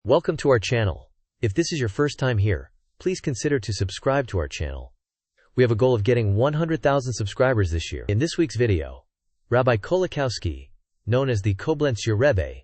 Welcome to our channel. If this is your first time here, please consider to subscribe to our channel. We have a goal of getting 100,000 subscribers this year. In this week's video, Rabbi Kolakowski, known as the Koblenzer Rebbe,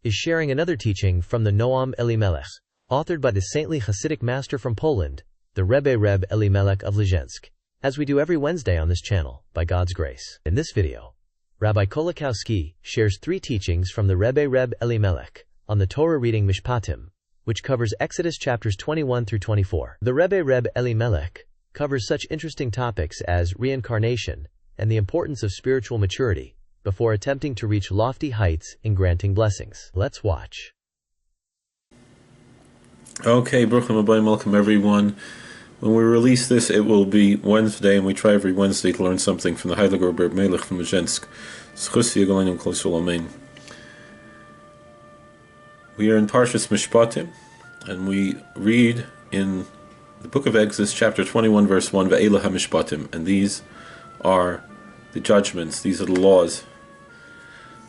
is sharing another teaching from the Noam Elimelech, authored by the saintly Hasidic master from Poland, the Rebbe Elimelech of Lizhensk, as we do every Wednesday on this channel, by God's grace. In this video, Rabbi Kolakowski shares 3 teachings from the Rebbe Elimelech on the Torah reading Mishpatim, which covers Exodus chapters 21 through 24. The Rebbe Elimelech covers such interesting topics as reincarnation and the importance of spiritual maturity before attempting to reach lofty heights in granting blessings. Let's watch. Okay, Bruchim Abayim, welcome everyone. When we release this, it will be Wednesday, and we try every Wednesday to learn something from the Heilige Rebbe Elimelech from Lizhensk. We are in Parshas Mishpatim, and we read in the book of Exodus, chapter 21, verse 1, Ve'ela HaMishpatim, and these are the judgments, these are the laws.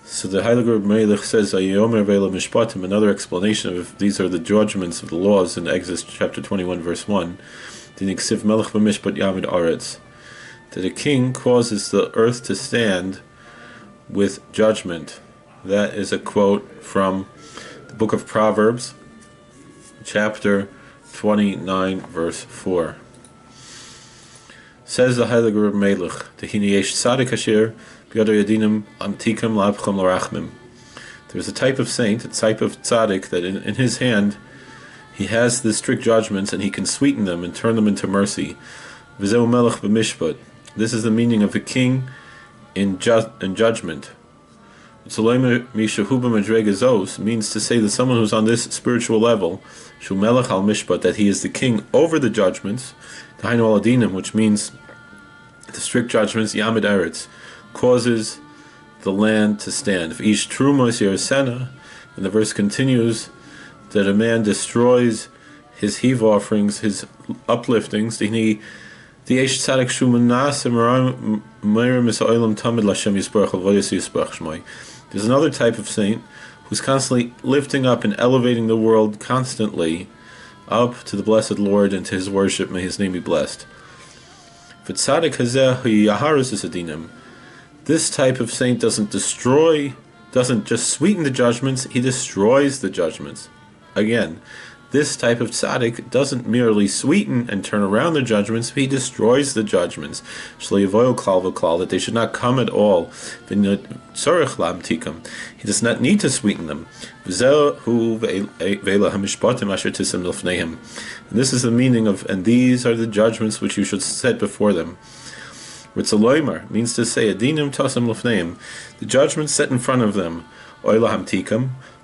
So the Heilige Rebbe Elimelech says, Ayomer Ve'ela Mishpatim, another explanation of these are the judgments of the laws in Exodus chapter 21, verse 1, Diniksiv Melech B'Mishpat Yamid Aretz, that a king causes the earth to stand with judgment. That is a quote from the book of Proverbs, chapter 29, verse 4. Says the Heilige Rebbe Elimelech, Tehini yesh tzadik asher b'yado dinnim amtikam la'abcham l'rachmim. There's a type of saint, a type of tzaddik, that in his hand he has the strict judgments and he can sweeten them and turn them into mercy. V'zeu melech b'mishpat. This is the meaning of a king in judgment. Means to say that someone who's on this spiritual level, Shu melech al mishpat, that he is the king over the judgments, Tahainu al dinnim, which means the strict judgments, Yamid Eretz, causes the land to stand. If ish trumos yerasena, and the verse continues that a man destroys his heave offerings, his upliftings, there's another type of saint who's constantly lifting up and elevating the world constantly up to the blessed Lord and to his worship. May his name be blessed. This type of saint doesn't just sweeten the judgments, he destroys the judgments. Again, this type of tzaddik doesn't merely sweeten and turn around the judgments, he destroys the judgments. That they should not come at all. He does not need to sweeten them. And this is the meaning of, and these are the judgments which you should set before them. Ritzaloimer means to say, dinnim tasem lefneim, the judgments set in front of them,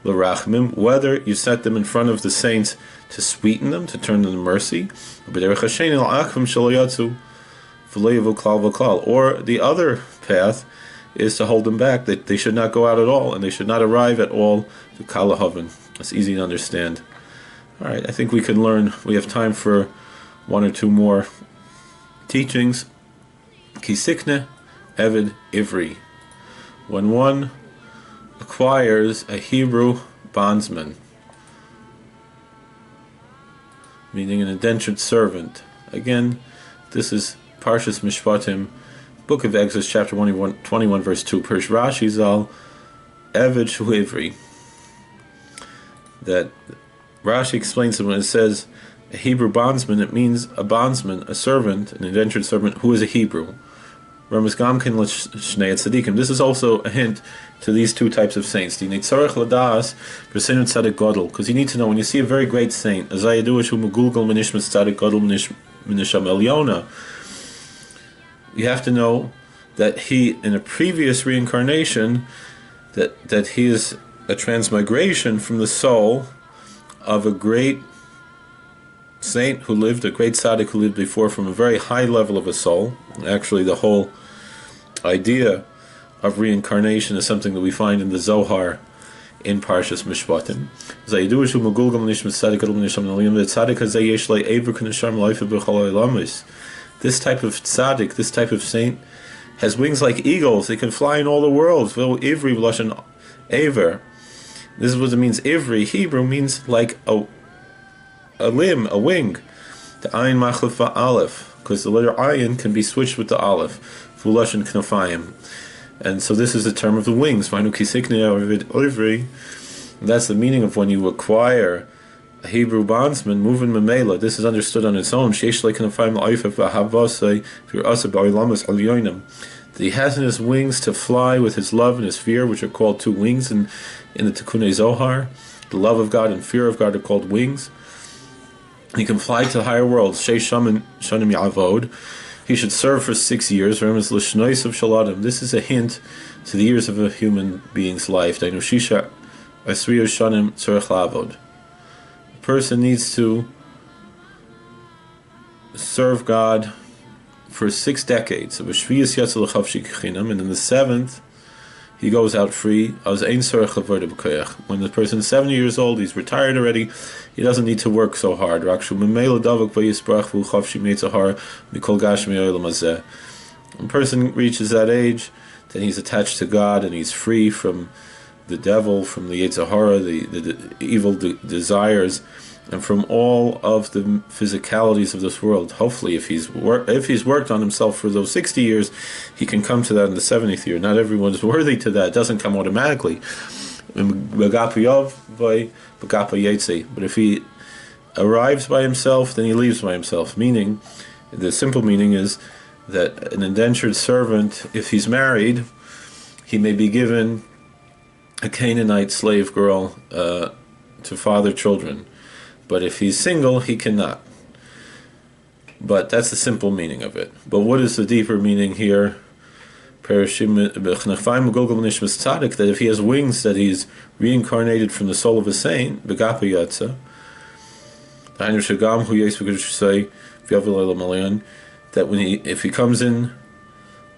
whether you set them in front of the saints to sweeten them, to turn them to mercy, or the other path is to hold them back, that they should not go out at all, and they should not arrive at all to kalahavan. It's easy to understand. Alright, I think we can learn. We have time for 1 or 2 more teachings. Kisikne Evid Ivri. When one acquires a Hebrew bondsman, meaning an indentured servant. Again, this is Parshas Mishpatim, book of Exodus, chapter 21, verse 2. Persh Rashi Zal Evid Shuivri. That Rashi explains that when it says a Hebrew bondsman, it means a bondsman, a servant, an indentured servant who is a Hebrew. This is also a hint to these 2 types of saints. Because you need to know, when you see a very great saint, you have to know that he, in a previous reincarnation, that he is a transmigration from the soul of a great saint who lived, a great tzaddik who lived before, from a very high level of a soul. Actually, the whole idea of reincarnation is something that we find in the Zohar in Parshas Mishpatim. This type of tzaddik, this type of saint, has wings like eagles. They can fly in all the worlds. This is what it means. Ivri, Hebrew, means like a limb, a wing. The ayin machlef aleph, because the letter ayin can be switched with the aleph. Fulash and knafayim. And so this is the term of the wings. That's the meaning of when you acquire a Hebrew bondsman, moving memela. This is understood on its own. That he has in his wings to fly with his love and his fear, which are called two wings in the Tikkun Zohar. The love of God and fear of God are called wings. He can fly to the higher worlds. He should serve for 6 years. This is a hint to the years of a human being's life. A person needs to serve God for 6 decades. And in the 7th, he goes out free. When the person is 70 years old, he's retired already, he doesn't need to work so hard. When a person reaches that age, then he's attached to God and he's free from the devil, from the Yetzer Hara, the evil desires, and from all of the physicalities of this world. Hopefully, if he's worked on himself for those 60 years, he can come to that in the 70th year. Not everyone is worthy to that. It doesn't come automatically. But if he arrives by himself, then he leaves by himself. Meaning, the simple meaning is that an indentured servant, if he's married, he may be given a Canaanite slave girl to father children. But if he's single, he cannot. But that's the simple meaning of it. But what is the deeper meaning here? That if he has wings, that he's reincarnated from the soul of a saint, that if he comes in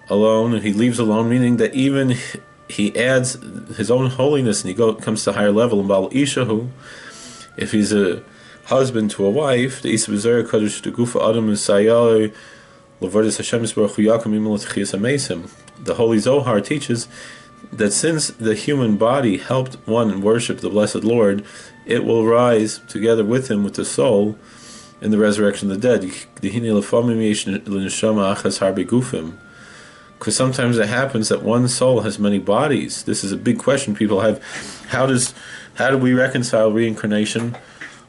alone and he leaves alone, meaning that even he adds his own holiness and he comes to a higher level. If he's a husband to a wife, the Holy Zohar teaches that since the human body helped one worship the blessed Lord, it will rise together with him, with the soul, in the resurrection of the dead. Because sometimes it happens that one soul has many bodies. This is a big question people have. How do we reconcile reincarnation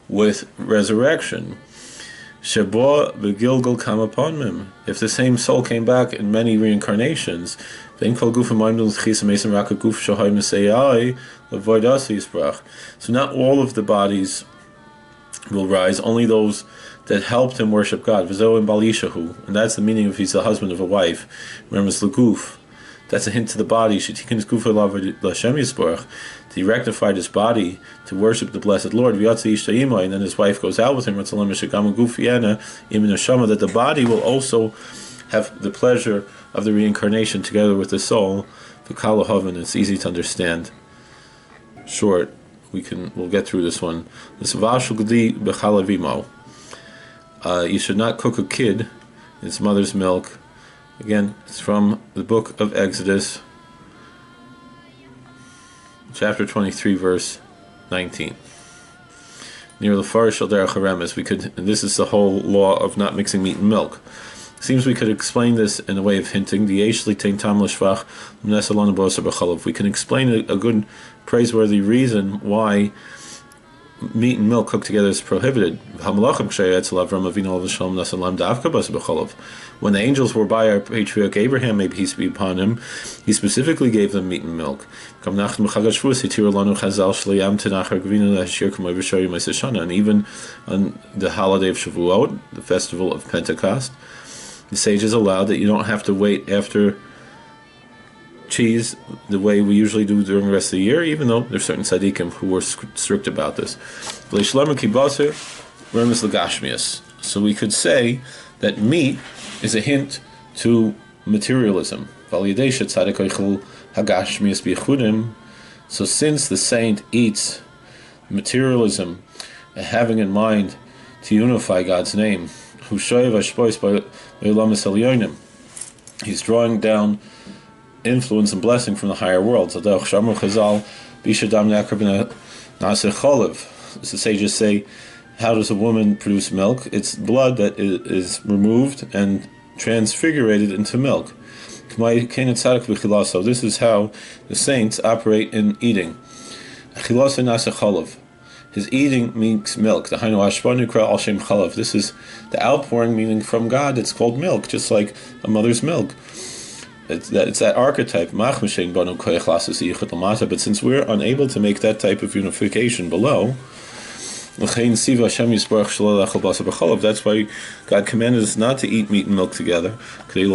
with resurrection? Shabo begilgal kam upon him. If the same soul came back in many reincarnations, so not all of the bodies will rise, only those that helped him worship God. And that's the meaning if he's the husband of a wife. Remember, it's leguf. That's a hint to the body. He rectified his body to worship the blessed Lord. And then his wife goes out with him. That the body will also have the pleasure of the reincarnation together with the soul. It's easy to understand. Short. We'll get through this one. You should not cook a kid in its mother's milk. Again, it's from the book of Exdodus, chapter 23, verse 19. Near the Farish al derech haremes, and this is the whole law of not mixing meat and milk. It seems we could explain this in a way of hinting. We can explain a good, praiseworthy reason why meat and milk cooked together is prohibited. When the angels were by our patriarch Abraham, may peace be upon him, he specifically gave them meat and milk. And even on the holiday of Shavuot, the festival of Pentecost, the sages allowed that you don't have to wait after cheese the way we usually do during the rest of the year, even though there's certain tzaddikim who were strict about this. So we could say that meat is a hint to materialism. So since the saint eats materialism, having in mind to unify God's name, he's drawing down influence and blessing from the higher world. Nase cholev. As the sages say, how does a woman produce milk? It's blood that is removed and transfigurated into milk. So this is how the saints operate in eating. His eating means milk. This is the outpouring, meaning from God. It's called milk, just like a mother's milk. It's that archetype. But since we're unable to make that type of unification below, that's why God commanded us not to eat meat and milk together, in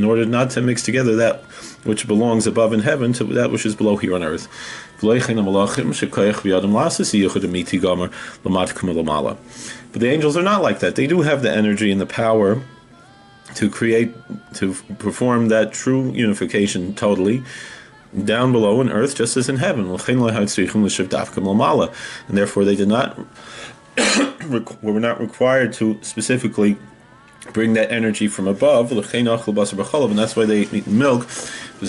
order not to mix together that which belongs above in heaven to that which is below here on earth. But the angels are not like that. They do have the energy and the power to perform that true unification totally down below in earth, just as in heaven. And therefore they did not were not required to specifically bring that energy from above, and that's why they eat meat and milk. And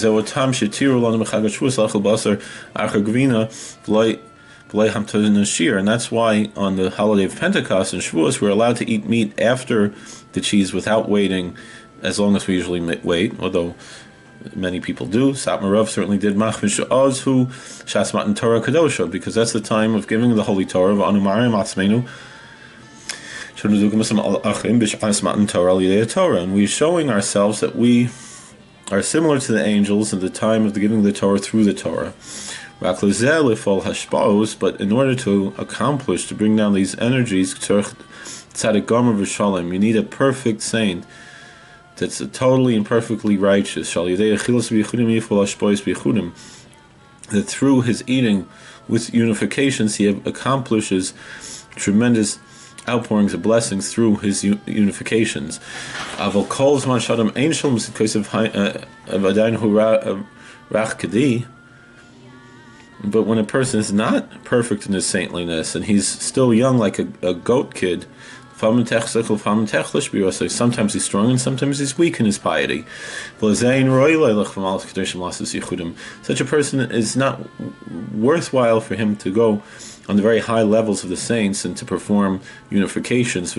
that's why on the holiday of Pentecost and Shavuos we're allowed to eat meat after the cheese without waiting as long as we usually wait, although many people do. Satmarav certainly did Machmish Ozhu Shas Matan Torah Kadosha, because that's the time of giving the Holy Torah of Anumarim Atzmenu, and we're showing ourselves that we are similar to the angels in the time of the giving of the Torah through the Torah. But in order to accomplish, to bring down these energies, you need a perfect saint that's totally and perfectly righteous, that through his eating with unifications he accomplishes tremendous outpourings of blessings through his unifications. But when a person is not perfect in his saintliness and he's still young like a goat kid, sometimes he's strong and sometimes he's weak in his piety. Such a person is not worthwhile for him to go on the very high levels of the saints and to perform unifications.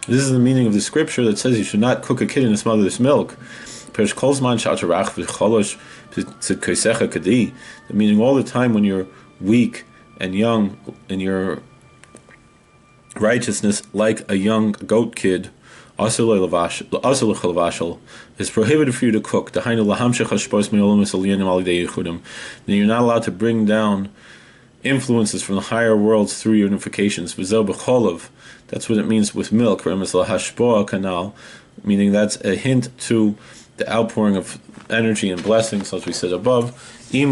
This is the meaning of the scripture that says you should not cook a kid in his mother's milk. Meaning all the time when you're weak and young in your righteousness, like a young goat kid, is prohibited for you to cook. Then you're not allowed to bring down influences from the higher worlds through unifications. That's what it means with milk, meaning that's a hint to the outpouring of energy and blessings, as we said above. The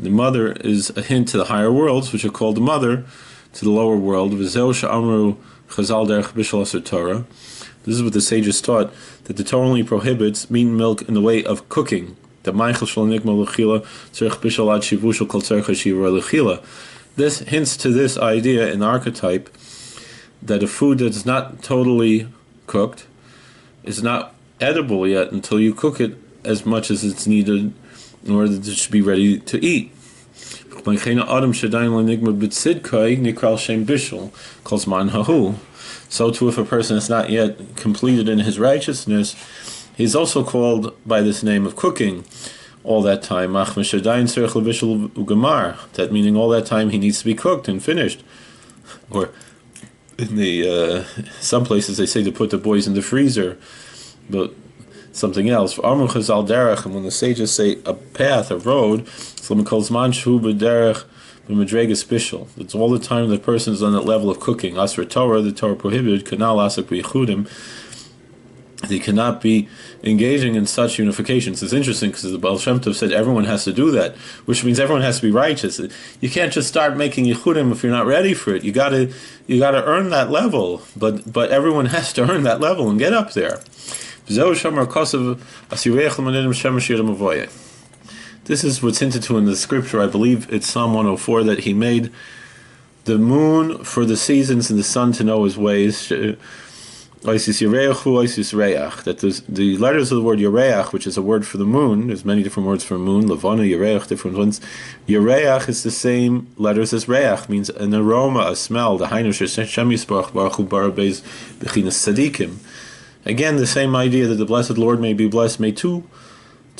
mother is a hint to the higher worlds, which are called the mother, to the lower world. This is what the sages taught, that the Torah only prohibits meat and milk in the way of cooking. This hints to this idea in archetype that a food that is not totally cooked is not edible yet until you cook it as much as it's needed in order that it should be ready to eat. So too, if a person is not yet completed in his righteousness, he's also called by this name of cooking all that time. That meaning all that time he needs to be cooked and finished. Or in the some places they say to put the boys in the freezer, but something else. And when the sages say a path, a road, it's all the time the person is on that level of cooking. As for Torah, the Torah prohibited, they cannot be engaging in such unifications. It's interesting because the Baal Shem Tov said everyone has to do that, which means everyone has to be righteous. You can't just start making yichudim if you're not ready for it. You got to earn that level, but everyone has to earn that level and get up there. This is what's hinted to in the scripture. I believe it's Psalm 104, that he made the moon for the seasons and the sun to know his ways. Oisis Yereachu, Oisis Reach. That the letters of the word Yereach, which is a word for the moon, there's many different words for moon, Levana, Yereach, different ones. Yereach is the same letters as Reach, means an aroma, a smell. The Hainu Shem Yisparach Baruch Hu Bara Beis Bechinas Tzadikim. Again, the same idea that the blessed Lord may be blessed, may two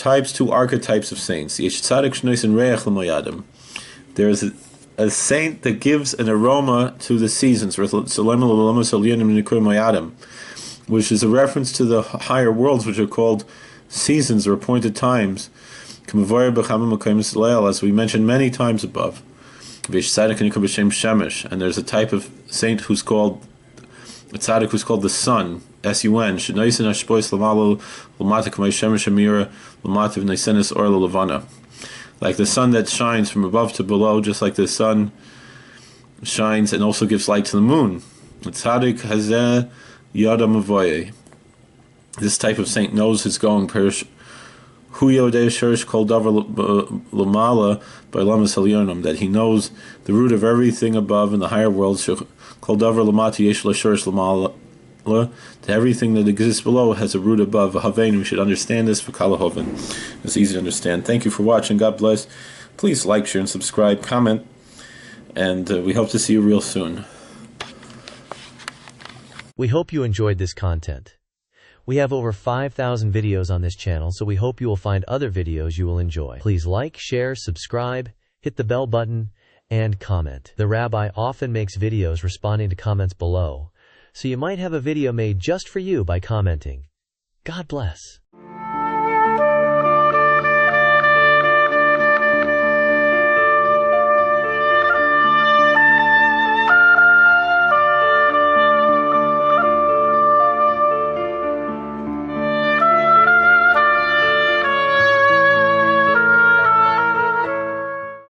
archetypes of saints. Yesh Tzadik Shnois and Reach L'Moyadim. There is a saint that gives an aroma to the seasons, which is a reference to the higher worlds, which are called seasons or appointed times, as we mentioned many times above. And there's a type of saint who's called a tzaddik who's called the sun, S-U-N, like the sun that shines from above to below, just like the sun shines and also gives light to the moon. Tzaddik hazeh yada mavoye. This type of saint knows his going. Perish hu yodei shirish kol davar lamala by lamas halyonim, that he knows the root of everything above in the higher worlds. Kol davar lamati yesh shirish lamala. To everything that exists below has a root above. Havein, we should understand this for Kalahoven. It's easy to understand. Thank you for watching. God bless. Please like, share, and subscribe, comment, and we hope to see you real soon. We hope you enjoyed this content. We have over 5,000 videos on this channel, so we hope you will find other videos you will enjoy. Please like, share, subscribe, hit the bell button, and comment. The Rabbi often makes videos responding to comments below, so you might have a video made just for you by commenting. God bless.